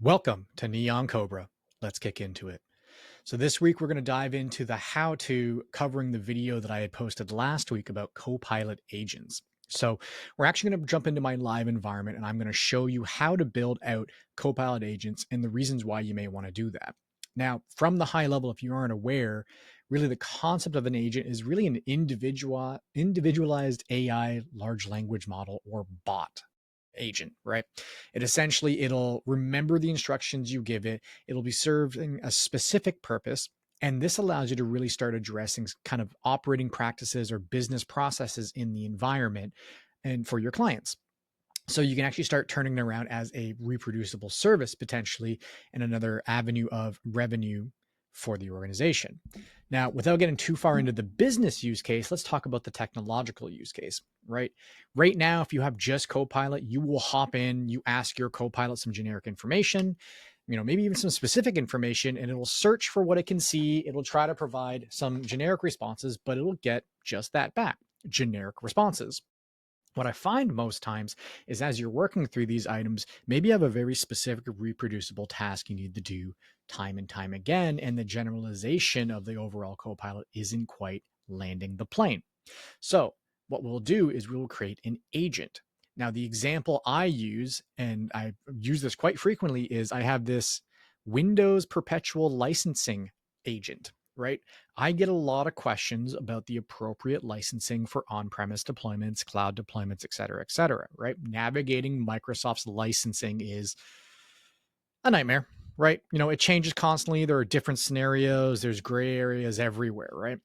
Welcome to Neon Cobra. Let's kick into it. So this week we're going to dive into the how-to covering the video that I had posted last week about Copilot Agents. So we're actually going to jump into my live environment and I'm going to show you how to build out Copilot Agents and the reasons why you may want to do that. Now, from the high level, if you aren't aware, really the concept of an agent is really an individualized AI large language model or bot agent, right? It'll remember the instructions you give it. It'll be serving a specific purpose. And this allows you to really start addressing kind of operating practices or business processes in the environment and for your clients. So you can actually start turning it around as a reproducible service potentially and another avenue of revenue for the organization. Now, without getting too far into the business use case, let's talk about the technological use case, right? Right now, if you have just Copilot, you will hop in, you ask your Copilot some generic information, maybe even some specific information, and it'll search for what it can see. It'll try to provide some generic responses, but it'll get just that back, generic responses. What I find most times is as you're working through these items, maybe you have a very specific reproducible task you need to do time and time again, and the generalization of the overall Copilot isn't quite landing the plane. So what we'll do is we will create an agent. Now, the example I use, and I use this quite frequently, is I have this Windows perpetual licensing agent, right? I get a lot of questions about the appropriate licensing for on-premise deployments, cloud deployments, et cetera, right? Navigating Microsoft's licensing is a nightmare, right? It changes constantly. There are different scenarios. There's gray areas everywhere, right?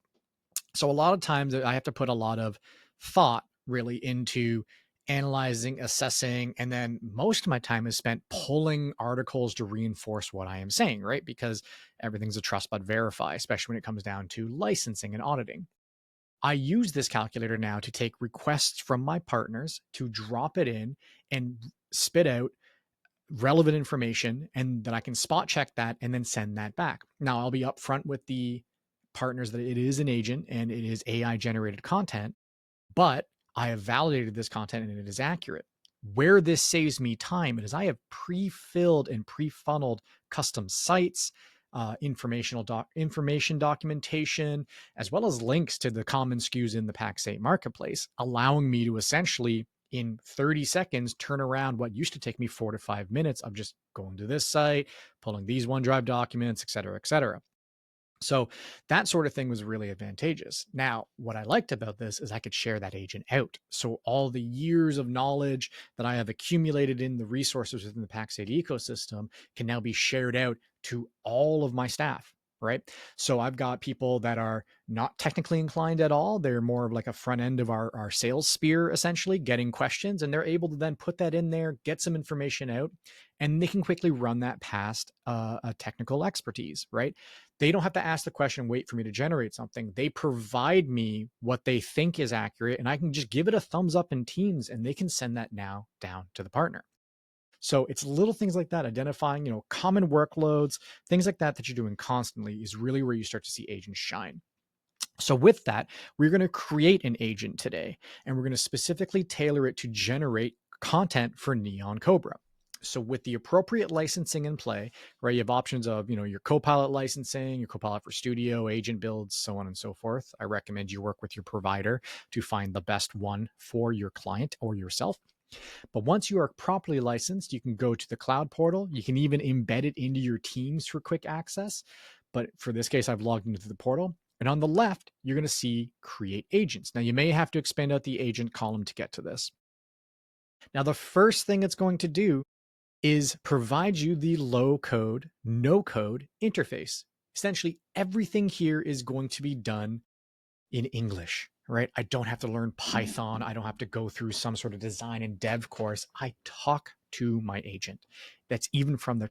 So a lot of times I have to put a lot of thought really into analyzing, assessing, and then most of my time is spent pulling articles to reinforce what I am saying, right? Because everything's a trust but verify, especially when it comes down to licensing and auditing. I use this calculator now to take requests from my partners to drop it in and spit out relevant information and that I can spot check that and then send that back. Now, I'll be upfront with the partners that it is an agent and it is AI generated content, but I have validated this content and it is accurate. Where this saves me time is I have pre-filled and pre-funneled custom sites, information documentation, as well as links to the common SKUs in the Pax8 marketplace, allowing me to essentially in 30 seconds turn around what used to take me 4 to 5 minutes of just going to this site, pulling these OneDrive documents, et cetera, et cetera. So that sort of thing was really advantageous. Now, what I liked about this is I could share that agent out. So all the years of knowledge that I have accumulated in the resources within the Pax8 ecosystem can now be shared out to all of my staff, right? So I've got people that are not technically inclined at all. They're more of like a front end of our sales spear, essentially getting questions, and they're able to then put that in there, get some information out, and they can quickly run that past a technical expertise, right? They don't have to ask the question, wait for me to generate something. They provide me what they think is accurate, and I can just give it a thumbs up in Teams, and they can send that now down to the partner. So it's little things like that, identifying, common workloads, things like that that you're doing constantly is really where you start to see agents shine. So with that, we're going to create an agent today, and we're going to specifically tailor it to generate content for Neon Cobra. So with the appropriate licensing in play, right, you have options of, your Copilot licensing, your Copilot for Studio, agent builds, so on and so forth. I recommend you work with your provider to find the best one for your client or yourself. But once you are properly licensed, you can go to the cloud portal. You can even embed it into your teams for quick access. But for this case, I've logged into the portal. And on the left, you're going to see create agents. Now, you may have to expand out the agent column to get to this. Now, the first thing it's going to do is provide you the low code, no code interface. Essentially, everything here is going to be done in English, right? I don't have to learn Python. I don't have to go through some sort of design and dev course. I talk to my agent. That's even from the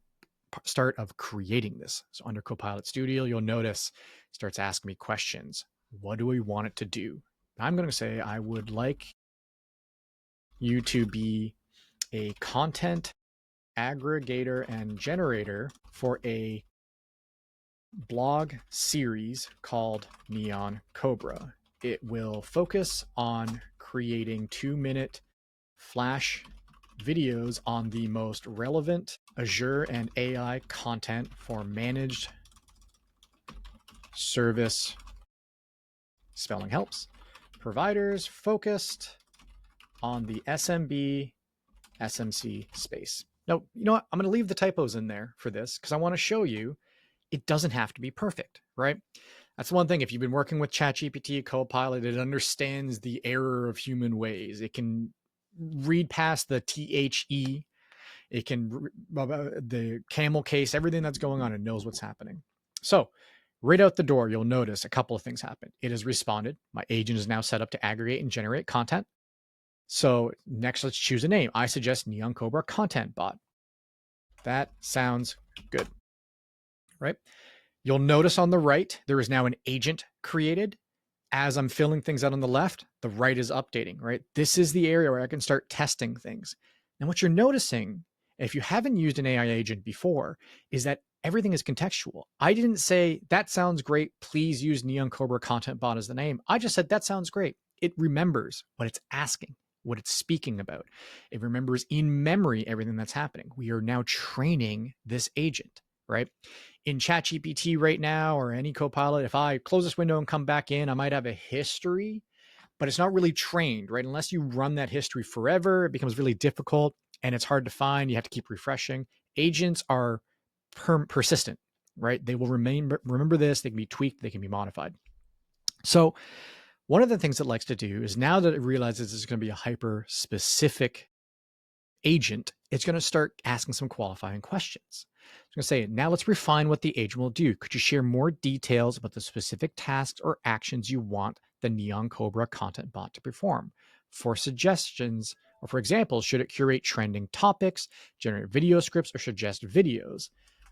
start of creating this. So under Copilot Studio, you'll notice it starts asking me questions. What do we want it to do? I'm going to say I would like you to be a content aggregator and generator for a blog series called Neon Cobra. It will focus on creating 2-minute flash videos on the most relevant Azure and AI content for managed service spelling helps providers focused on the SMB SMC space. Now, you know what? I'm going to leave the typos in there for this because I want to show you it doesn't have to be perfect, right? That's one thing. If you've been working with ChatGPT, Copilot, it understands the error of human ways. It can read past the THE. It can the camel case, everything that's going on. It knows what's happening. So right out the door, you'll notice a couple of things happen. It has responded. My agent is now set up to aggregate and generate content. So next, let's choose a name. I suggest Neon Cobra Content Bot. That sounds good, right? You'll notice on the right, there is now an agent created. As I'm filling things out on the left, the right is updating, right? This is the area where I can start testing things. And what you're noticing, if you haven't used an AI agent before, is that everything is contextual. I didn't say, that sounds great, please use Neon Cobra Content Bot as the name. I just said, that sounds great. It remembers what it's asking, what it's speaking about. It remembers in memory everything that's happening. We are now training this agent, right? In ChatGPT right now or any Copilot, if I close this window and come back in, I might have a history, but it's not really trained, right? Unless you run that history forever, it becomes really difficult and it's hard to find. You have to keep refreshing. Agents are persistent, right? They will remember this. They can be tweaked. They can be modified. So one of the things it likes to do is now that it realizes it's going to be a hyper specific agent, it's going to start asking some qualifying questions. It's going to say, now let's refine what the agent will do. Could you share more details about the specific tasks or actions you want the Neon Cobra content bot to perform? For suggestions, or for example, should it curate trending topics, generate video scripts, or suggest videos?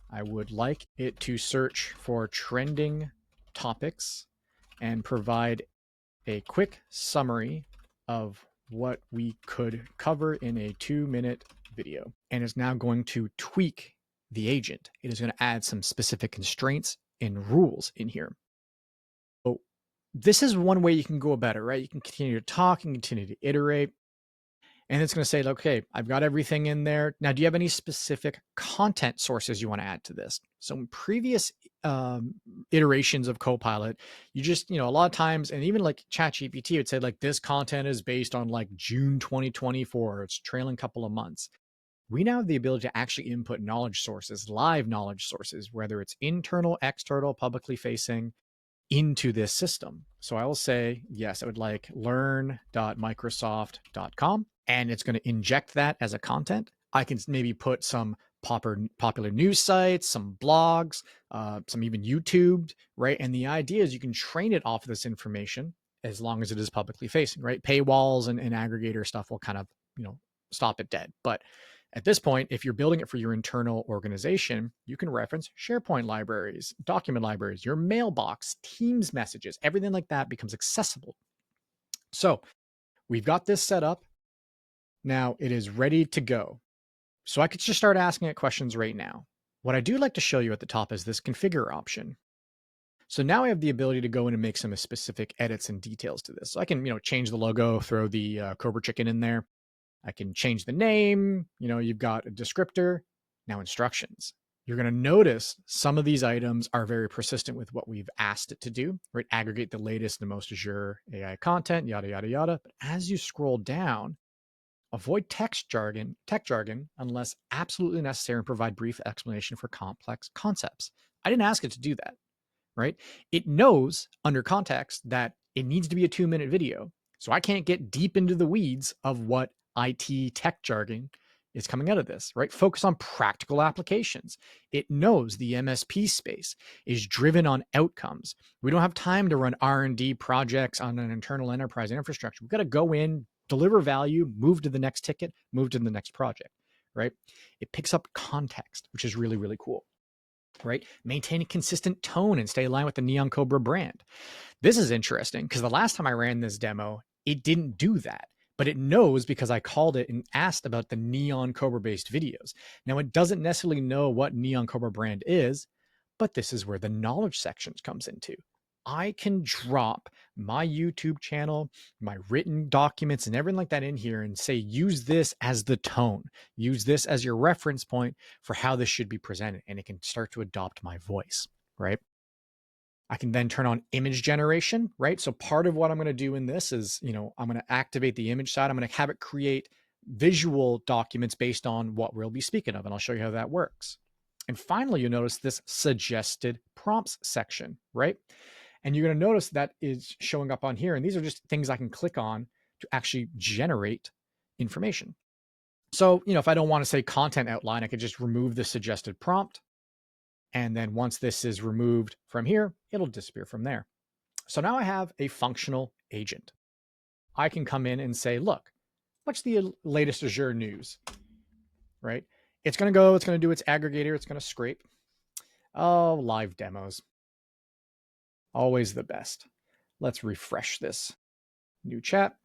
I would like it to search for trending topics and provide a quick summary of what we could cover in a 2-minute video. And it's now going to tweak the agent. It is going to add some specific constraints and rules in here. So this is one way you can go about it, right? You can continue to talk and continue to iterate. And it's going to say, okay, I've got everything in there. Now, do you have any specific content sources you want to add to this? So in previous iterations of Copilot, you just, a lot of times, and even like ChatGPT would say like, this content is based on like June 2024. It's trailing couple of months. We now have the ability to actually input knowledge sources, live knowledge sources, whether it's internal, external, publicly facing, into this system. So I will say, yes, I would like learn.microsoft.com, and it's going to inject that as a content. I can maybe put some popular news sites, some blogs, some even YouTube, right? And the idea is you can train it off of this information as long as it is publicly facing, right? Paywalls and aggregator stuff will kind of, stop it dead. But at this point, if you're building it for your internal organization, you can reference SharePoint libraries, document libraries, your mailbox, Teams messages, everything like that becomes accessible. So we've got this set up. Now it is ready to go. So I could just start asking it questions right now. What I do like to show you at the top is this configure option. So now I have the ability to go in and make some specific edits and details to this. So I can, change the logo, throw the Cobra chicken in there. I can change the name. You've got a descriptor, now instructions. You're going to notice some of these items are very persistent with what we've asked it to do, right? Aggregate the latest and most Azure AI content, yada, yada, yada. But as you scroll down, avoid tech jargon unless absolutely necessary and provide brief explanation for complex concepts. I didn't ask it to do that, right? It knows under context that it needs to be a 2-minute video. So I can't get deep into the weeds of what IT tech jargon is coming out of this, right? Focus on practical applications. It knows the MSP space is driven on outcomes. We don't have time to run R&D projects on an internal enterprise infrastructure. We've got to go in, deliver value, move to the next ticket, move to the next project, right? It picks up context, which is really, really cool, right? Maintain a consistent tone and stay aligned with the Neon Cobra brand. This is interesting because the last time I ran this demo, it didn't do that, but it knows because I called it and asked about the Neon Cobra based videos. Now it doesn't necessarily know what Neon Cobra brand is, but this is where the knowledge section comes into. I can drop my YouTube channel, my written documents, and everything like that in here and say, use this as the tone, use this as your reference point for how this should be presented. And it can start to adopt my voice, right? I can then turn on image generation, right? So part of what I'm going to do in this is, I'm going to activate the image side. I'm going to have it create visual documents based on what we'll be speaking of. And I'll show you how that works. And finally, you'll notice this suggested prompts section, right? And you're going to notice that is showing up on here. And these are just things I can click on to actually generate information. So, if I don't want to say content outline, I could just remove the suggested prompt. And then once this is removed from here, it'll disappear from there. So now I have a functional agent. I can come in and say, look, what's the latest Azure news, right? It's going to do its aggregator. It's going to scrape. Oh, live demos. Always the best. Let's refresh this. New chat.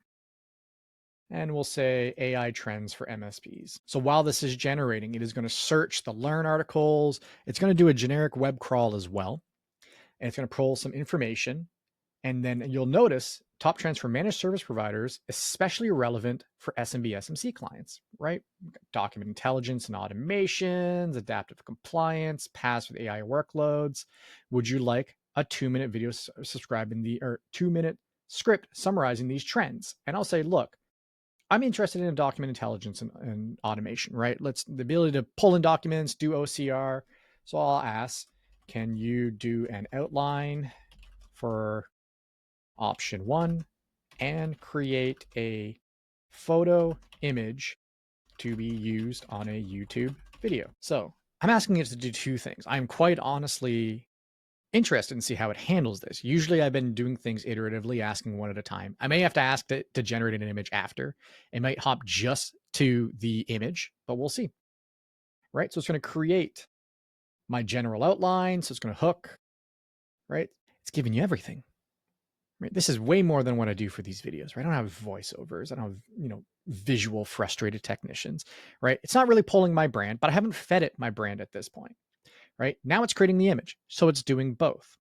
And we'll say AI trends for MSPs. So while this is generating, it is going to search the Learn articles. It's going to do a generic web crawl as well. And it's going to pull some information. And then you'll notice top trends for managed service providers, especially relevant for SMB, SMC clients, right? Document intelligence and automations, adaptive compliance, PaaS with AI workloads. Would you like a 2-minute video subscribing or 2-minute script summarizing these trends? And I'll say, look, I'm interested in document intelligence and automation, right? The ability to pull in documents, do OCR. So I'll ask, can you do an outline for option 1 and create a photo image to be used on a YouTube video? So I'm asking it to do 2 things. I'm quite honestly interested in see how it handles this. Usually I've been doing things iteratively, asking one at a time. I may have to ask it to generate an image after. It might hop just to the image, but we'll see. Right? So it's going to create my general outline. So it's going to hook, right? It's giving you everything. Right? This is way more than what I do for these videos, right? I don't have voiceovers. I don't have, visual frustrated technicians, right? It's not really pulling my brand, but I haven't fed it my brand at this point, right? Now it's creating the image. So it's doing both.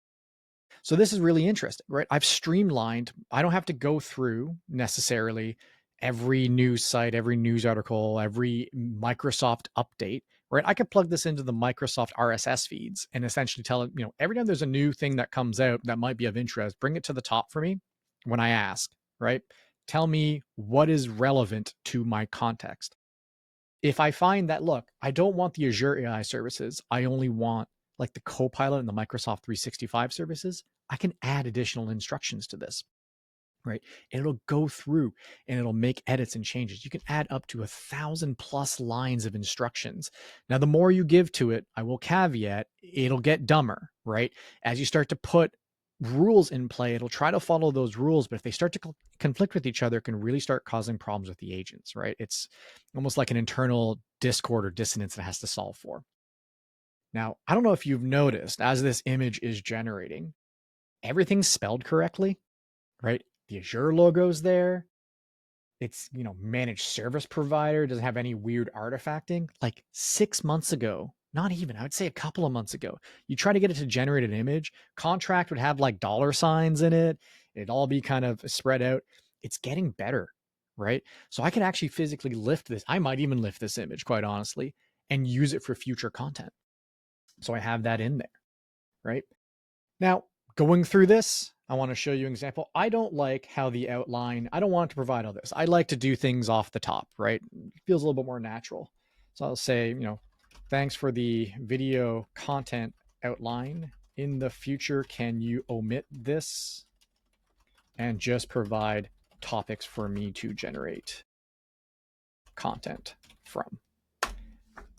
So this is really interesting, right? I've streamlined. I don't have to go through necessarily every news site, every news article, every Microsoft update, right? I could plug this into the Microsoft RSS feeds and essentially tell it, every time there's a new thing that comes out that might be of interest, bring it to the top for me when I ask, right? Tell me what is relevant to my context. If I find that, look, I don't want the Azure AI services, I only want like the Copilot and the Microsoft 365 services, I can add additional instructions to this, right? And it'll go through and it'll make edits and changes. You can add up to 1,000+ lines of instructions. Now, the more you give to it, I will caveat, it'll get dumber, right? As you start to put rules in play, it'll try to follow those rules, but if they start to conflict with each other, it can really start causing problems with the agents, right? It's almost like an internal discord or dissonance that it has to solve for. Now, I don't know if you've noticed as this image is generating, everything's spelled correctly, right? The Azure logo's there. It's, managed service provider, doesn't have any weird artifacting. Like 6 months ago, not even, I would say a couple of months ago, you try to get it to generate an image, contract would have like dollar signs in it. It'd all be kind of spread out. It's getting better, right? So I can actually physically lift this. I might even lift this image, quite honestly, and use it for future content. So I have that in there, right? Now, going through this, I want to show you an example. I don't like how the outline, I don't want to provide all this. I like to do things off the top, right? It feels a little bit more natural. So I'll say, thanks for the video content outline. In the future, can you omit this and just provide topics for me to generate content from?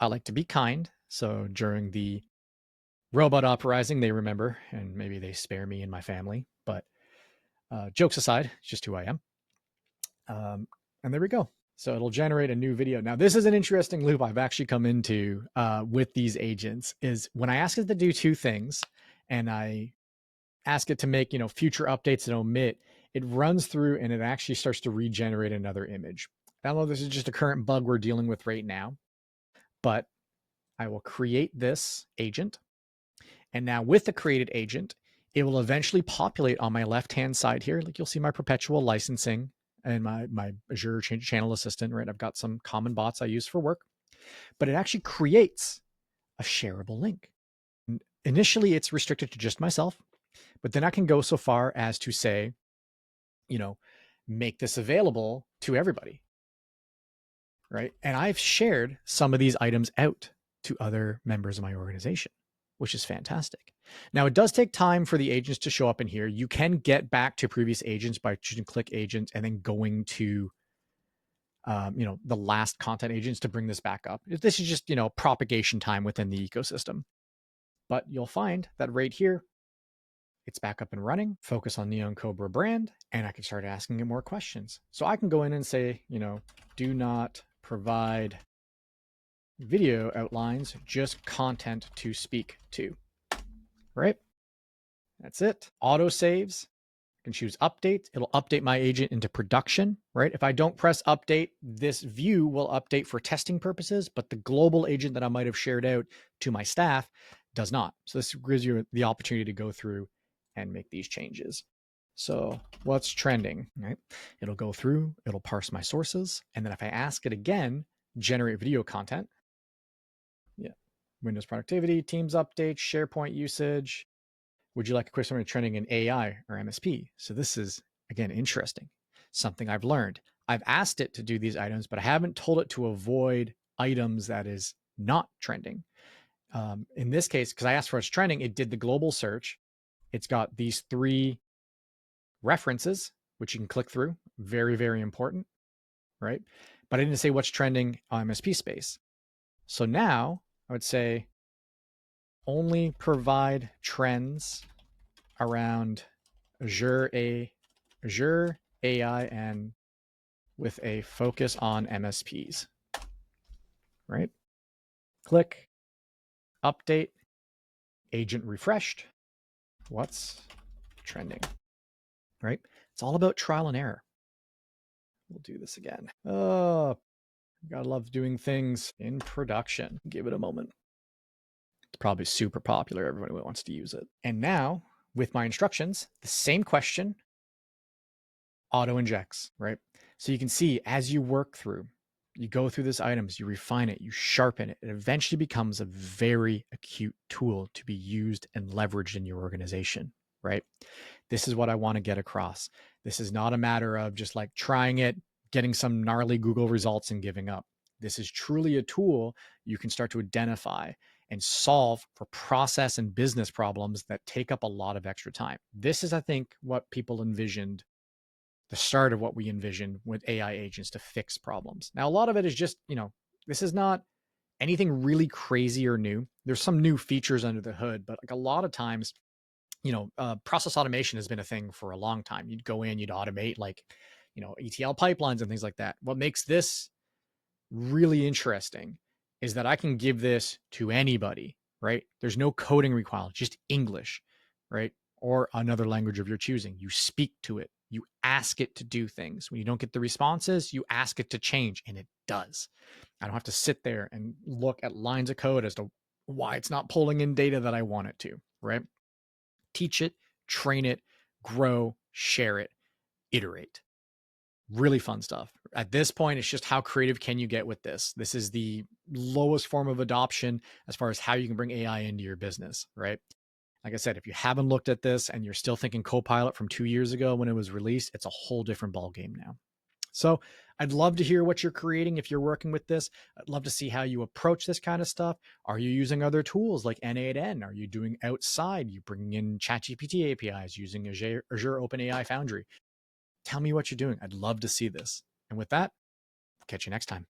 I like to be kind. So during the robot uprising, they remember, and maybe they spare me and my family. But jokes aside, it's just who I am. And there we go. So it'll generate a new video. Now, this is an interesting loop I've actually come into with these agents is when I ask it to do 2 things and I ask it to make, future updates and omit, it runs through and it actually starts to regenerate another image. I don't know if this is just a current bug we're dealing with right now, but I will create this agent. And now with the created agent, it will eventually populate on my left-hand side here. Like you'll see my perpetual licensing and my Azure channel assistant, right? I've got some common bots I use for work, but it actually creates a shareable link. Initially, it's restricted to just myself, but then I can go so far as to say, make this available to everybody, right? And I've shared some of these items out to other members of my organization, which is fantastic. Now, it does take time for the agents to show up in here. You can get back to previous agents by choosing click agent and then going to the last content agents to bring this back up. This is just, propagation time within the ecosystem. But you'll find that right here, it's back up and running, focus on Neon Cobra brand, and I can start asking it more questions. So I can go in and say, do not provide video outlines, just content to speak to, right? That's it. Auto saves. I can choose update. It'll update my agent into production, right? If I don't press update, this view will update for testing purposes, but the global agent that I might have shared out to my staff does not. So this gives you the opportunity to go through and make these changes. So what's trending, right? It'll go through, it'll parse my sources. And then if I ask it again, generate video content. Yeah. Windows productivity, Teams updates, SharePoint usage. Would you like a quick summary of trending in AI or MSP? So this is, again, interesting. Something I've learned. I've asked it to do these items, but I haven't told it to avoid items that is not trending. In this case, because I asked for its trending, it did the global search. It's got these 3 references, which you can click through. Very, very important, right? But I didn't say what's trending on MSP space. So now I would say only provide trends around Azure AI and with a focus on MSPs, right? Click, update, agent refreshed. What's trending, right? It's all about trial and error. We'll do this again. Oh, gotta love doing things in production. Give it a moment. It's probably super popular. Everybody wants to use it. And now with my instructions, the same question auto injects, right? So you can see as you work through, you go through these items, you refine it, you sharpen it, it eventually becomes a very acute tool to be used and leveraged in your organization, right? This is what I want to get across. This is not a matter of just like trying it, getting some gnarly Google results and giving up. This is truly a tool you can start to identify and solve for process and business problems that take up a lot of extra time. This is, I think, what people envisioned, the start of what we envisioned with AI agents to fix problems. Now, a lot of it is just, this is not anything really crazy or new. There's some new features under the hood, but like a lot of times, process automation has been a thing for a long time. You'd go in, you'd automate like, ETL pipelines and things like that. What makes this really interesting is that I can give this to anybody, right? There's no coding required, just English, right? Or another language of your choosing. You speak to it. You ask it to do things. When you don't get the responses, you ask it to change, and it does. I don't have to sit there and look at lines of code as to why it's not pulling in data that I want it to, right? Teach it, train it, grow, share it, iterate. Really fun stuff. At this point, it's just how creative can you get with this? This is the lowest form of adoption as far as how you can bring AI into your business, right? Like I said, if you haven't looked at this and you're still thinking Copilot from 2 years ago when it was released, it's a whole different ballgame now. So I'd love to hear what you're creating if you're working with this. I'd love to see how you approach this kind of stuff. Are you using other tools like N8N? Are you doing outside? You bringing in ChatGPT APIs using Azure OpenAI Foundry? Tell me what you're doing. I'd love to see this. And with that, catch you next time.